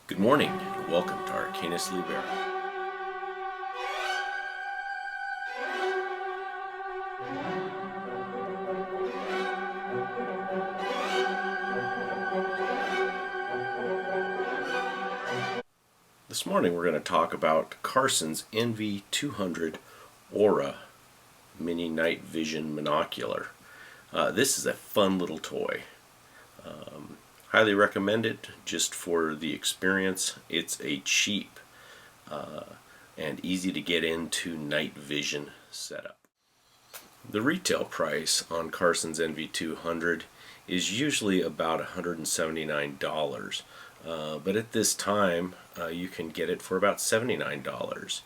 Good morning, and welcome to Arcanus Libera. This morning we're going to talk about Carson's NV200 Aura Mini Night Vision Monocular. This is a fun little toy. Highly recommend it just for the experience. It's a cheap and easy to get into night vision setup. The retail price on Carson's NV200 is usually about $179, but at this time you can get it for about $79.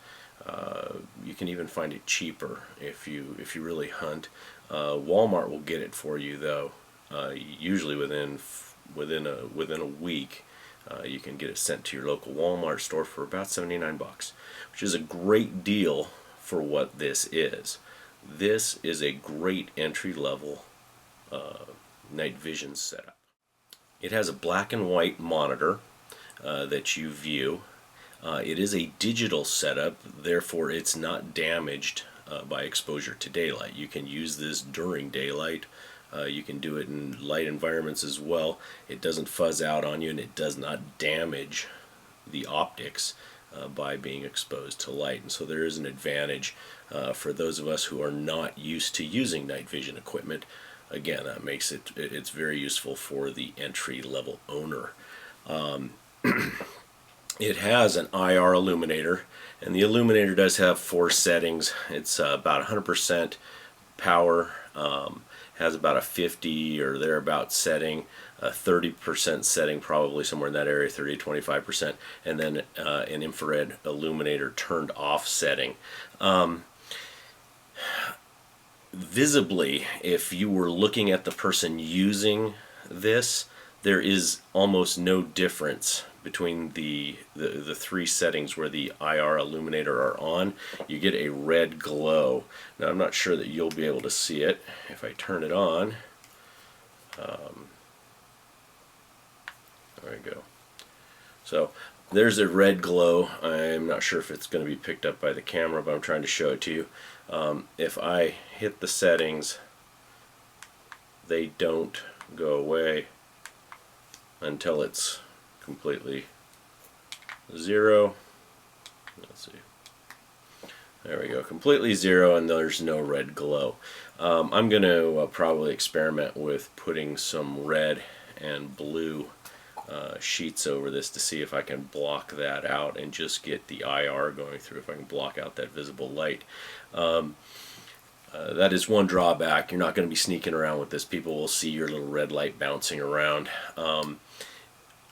You can even find it cheaper if you really hunt. Walmart will get it for you though, usually within a week. You can get it sent to your local Walmart store for about 79 bucks, which is a great deal for what this is. This is a great entry-level night vision setup. It has a black and white monitor that you view. It is a digital setup, therefore it's not damaged by exposure to daylight. You can use this during daylight. You can do it in light environments as well. It doesn't fuzz out on you, and it does not damage the optics by being exposed to light. And so there is an advantage for those of us who are not used to using night vision equipment. Again, that makes it's very useful for the entry-level owner. It has an IR illuminator, and the illuminator does have 4 settings. It's about 100% power, has about a 50 or thereabout setting, a 30% setting, probably somewhere in that area, 30 to 25%, and then an infrared illuminator turned off setting. Visibly, if you were looking at the person using this, there is almost no difference between the 3 settings where the IR illuminator are on. You get a red glow. Now I'm not sure that you'll be able to see it if I turn it on. There we go. So there's a red glow. I'm not sure if it's going to be picked up by the camera, but I'm trying to show it to you. If I hit the settings, they don't go away until it's completely 0. Let's see. There we go, completely 0, and there's no red glow. I'm going to probably experiment with putting some red and blue sheets over this to see if I can block that out and just get the IR going through, if I can block out that visible light. That is one drawback. You're not going to be sneaking around with this. People will see your little red light bouncing around.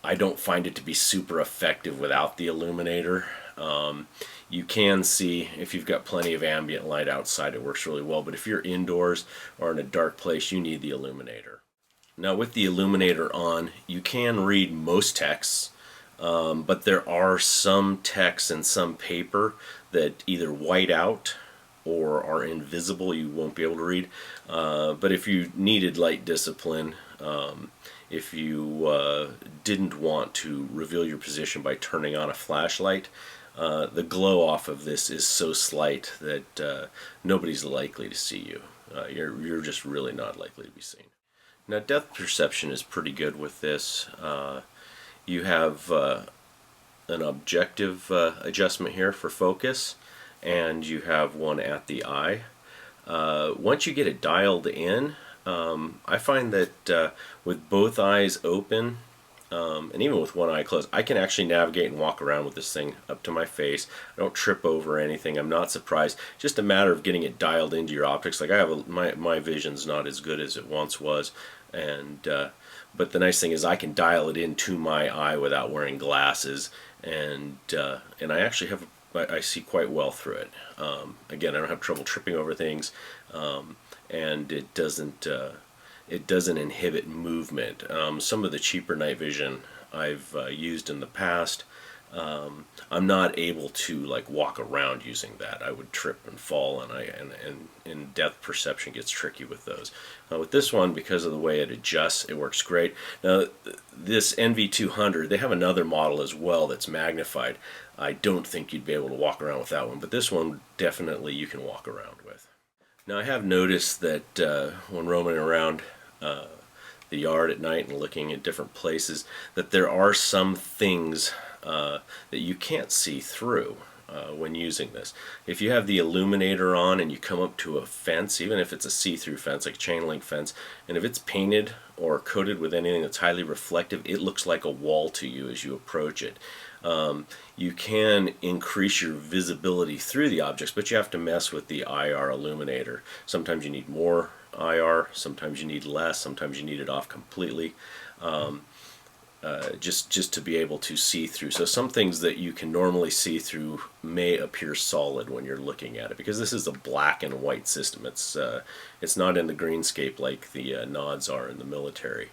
I don't find it to be super effective without the illuminator. You can see if you've got plenty of ambient light outside, it works really well, but if you're indoors or in a dark place, you need the illuminator. Now with the illuminator on, you can read most texts, but there are some texts and some paper that either white out or are invisible, you won't be able to read. But if you needed light discipline, if you didn't want to reveal your position by turning on a flashlight, the glow off of this is so slight that nobody's likely to see you. You're just really not likely to be seen. Now depth perception is pretty good with this. You have an objective adjustment here for focus, and you have one at the eye. Once you get it dialed in, I find that with both eyes open, and even with one eye closed, I can actually navigate and walk around with this thing up to my face. I don't trip over anything. I'm not surprised. Just a matter of getting it dialed into your optics. Like I have my vision's not as good as it once was, and but the nice thing is I can dial it into my eye without wearing glasses, and I actually I see quite well through it. Again, I don't have trouble tripping over things, and it doesn't inhibit movement. Some of the cheaper night vision I've used in the past I'm not able to like walk around using that. I would trip and fall, and depth perception gets tricky with those. With this one, because of the way it adjusts, it works great. Now, this NV200, they have another model as well that's magnified. I don't think you'd be able to walk around with that one, but this one definitely you can walk around with. Now, I have noticed that when roaming around the yard at night and looking at different places, that there are some things that you can't see through when using this. If you have the illuminator on and you come up to a fence, even if it's a see-through fence, like a chain link fence, and if it's painted or coated with anything that's highly reflective, it looks like a wall to you as you approach it. You can increase your visibility through the objects, but you have to mess with the IR illuminator. Sometimes you need more IR, sometimes you need less, sometimes you need it off completely. Just to be able to see through. So some things that you can normally see through may appear solid when you're looking at it, because this is a black and white system. It's not in the greenscape like the nods are in the military.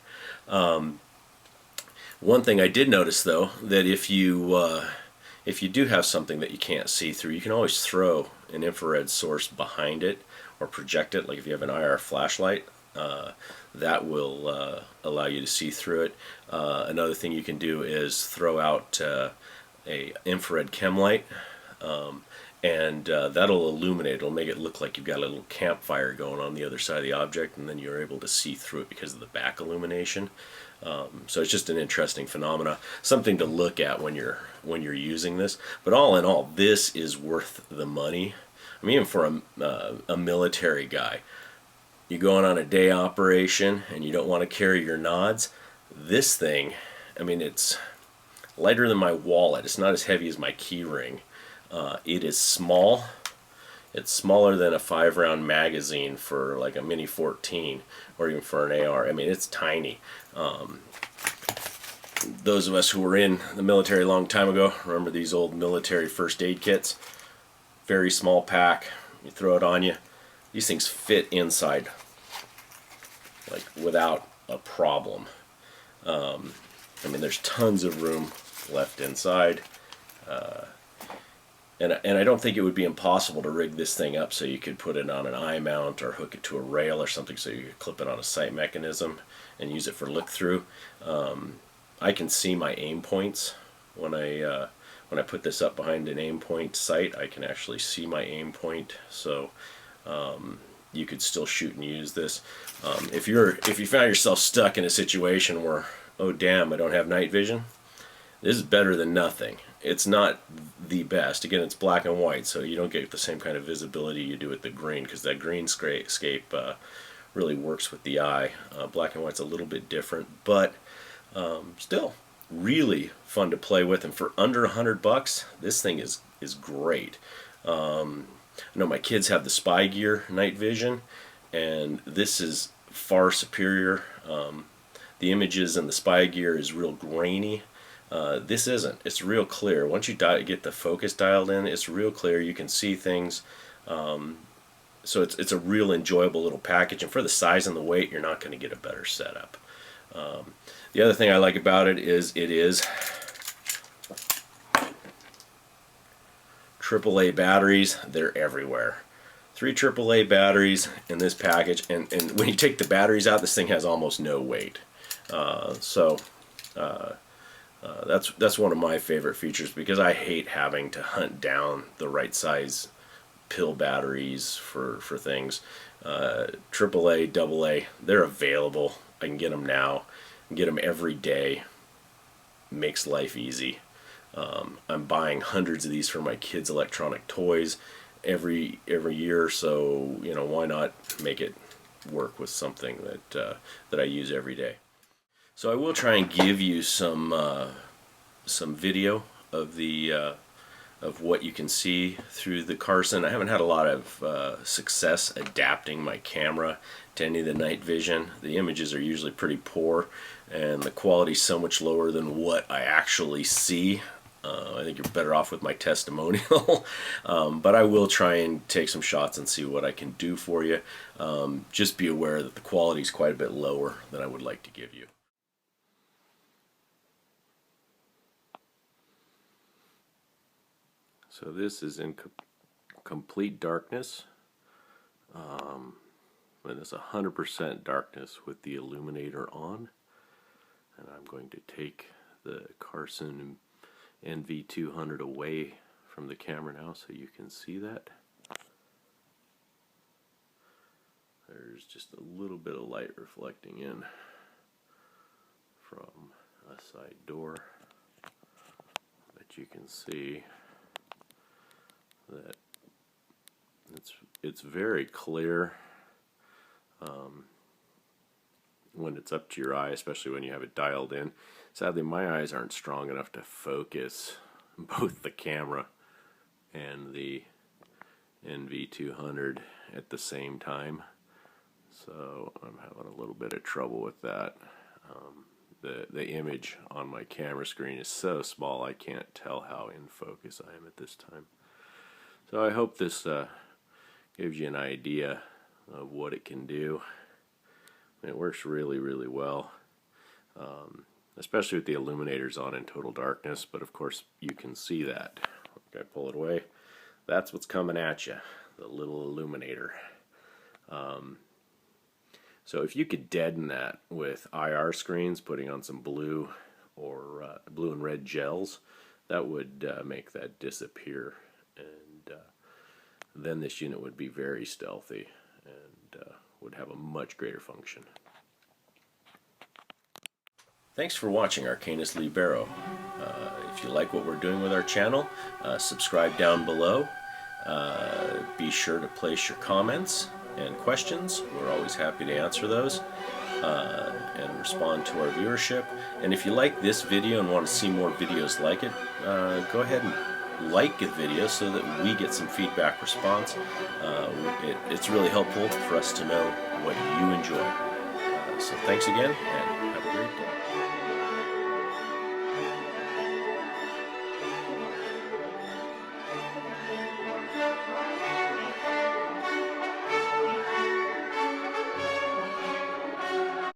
One thing I did notice, though, that if you do have something that you can't see through, you can always throw an infrared source behind it or project it. Like if you have an IR flashlight, that will allow you to see through it. Another thing you can do is throw out a infrared chem light, and that'll illuminate. It'll make it look like you've got a little campfire going on the other side of the object, and then you're able to see through it because of the back illumination. So it's just an interesting phenomena, something to look at when you're using this. But all in all, this is worth the money. I mean, even for a military guy, you going on a day operation and you don't want to carry your nods, this thing, I mean, it's lighter than my wallet. It's not as heavy as my key ring. It is small. It's smaller than a 5-round magazine for like a Mini 14 or even for an AR. I mean, it's tiny. Those of us who were in the military a long time ago remember these old military first aid kits. Very small pack. You throw it on you. These things fit inside like without a problem. I mean, there's tons of room left inside. And I don't think it would be impossible to rig this thing up so you could put it on an eye mount or hook it to a rail or something so you could clip it on a sight mechanism and use it for look-through. I can see my aim points when I put this up behind an aim point sight. I can actually see my aim point, so you could still shoot and use this. If you found yourself stuck in a situation where, oh damn, I don't have night vision, this is better than nothing. It's not the best. Again, it's black and white, so you don't get the same kind of visibility you do with the green, because that greenscape really works with the eye. Black and white's a little bit different, but still really fun to play with. And for under $100, this thing is great. I know my kids have the Spy Gear night vision, and this is far superior. The images in the Spy Gear is real grainy. This isn't. It's real clear. Once you get the focus dialed in, it's real clear. You can see things. So it's a real enjoyable little package. And for the size and the weight, you're not going to get a better setup. The other thing I like about it is AAA batteries. They're everywhere. 3 AAA batteries in this package. And when you take the batteries out, this thing has almost no weight. That's one of my favorite features, because I hate having to hunt down the right size pill batteries for things. AAA, AA, they're available. I can get them now. I can get them every day. Makes life easy. I'm buying hundreds of these for my kids' electronic toys every year, so why not make it work with something that I use every day. So I will try and give you some video of of what you can see through the Carson. I haven't had a lot of success adapting my camera to any of the night vision. The images are usually pretty poor, and the quality is so much lower than what I actually see. I think you're better off with my testimonial, but I will try and take some shots and see what I can do for you. Just be aware that the quality is quite a bit lower than I would like to give you. So this is in complete darkness. And it's 100% darkness with the illuminator on. And I'm going to take the Carson NV200 away from the camera now so you can see that. There's just a little bit of light reflecting in from a side door, but you can see that it's very clear when it's up to your eye, especially when you have it dialed in. Sadly, my eyes aren't strong enough to focus both the camera and the NV200 at the same time, so I'm having a little bit of trouble with that. The image on my camera screen is so small I can't tell how in focus I am at this time. So I hope this gives you an idea of what it can do. It works really, really well, especially with the illuminators on in total darkness, but of course you can see that. Okay, pull it away. That's what's coming at you, the little illuminator. So if you could deaden that with IR screens, putting on some blue or blue and red gels, that would make that disappear, and then this unit would be very stealthy and would have a much greater function. Thanks for watching Arcanus Libero. If you like what we're doing with our channel, subscribe down below. Be sure to place your comments and questions. We're always happy to answer those and respond to our viewership. And if you like this video and want to see more videos like it, go ahead and like the video so that we get some feedback response. It's really helpful for us to know what you enjoy. So thanks again, and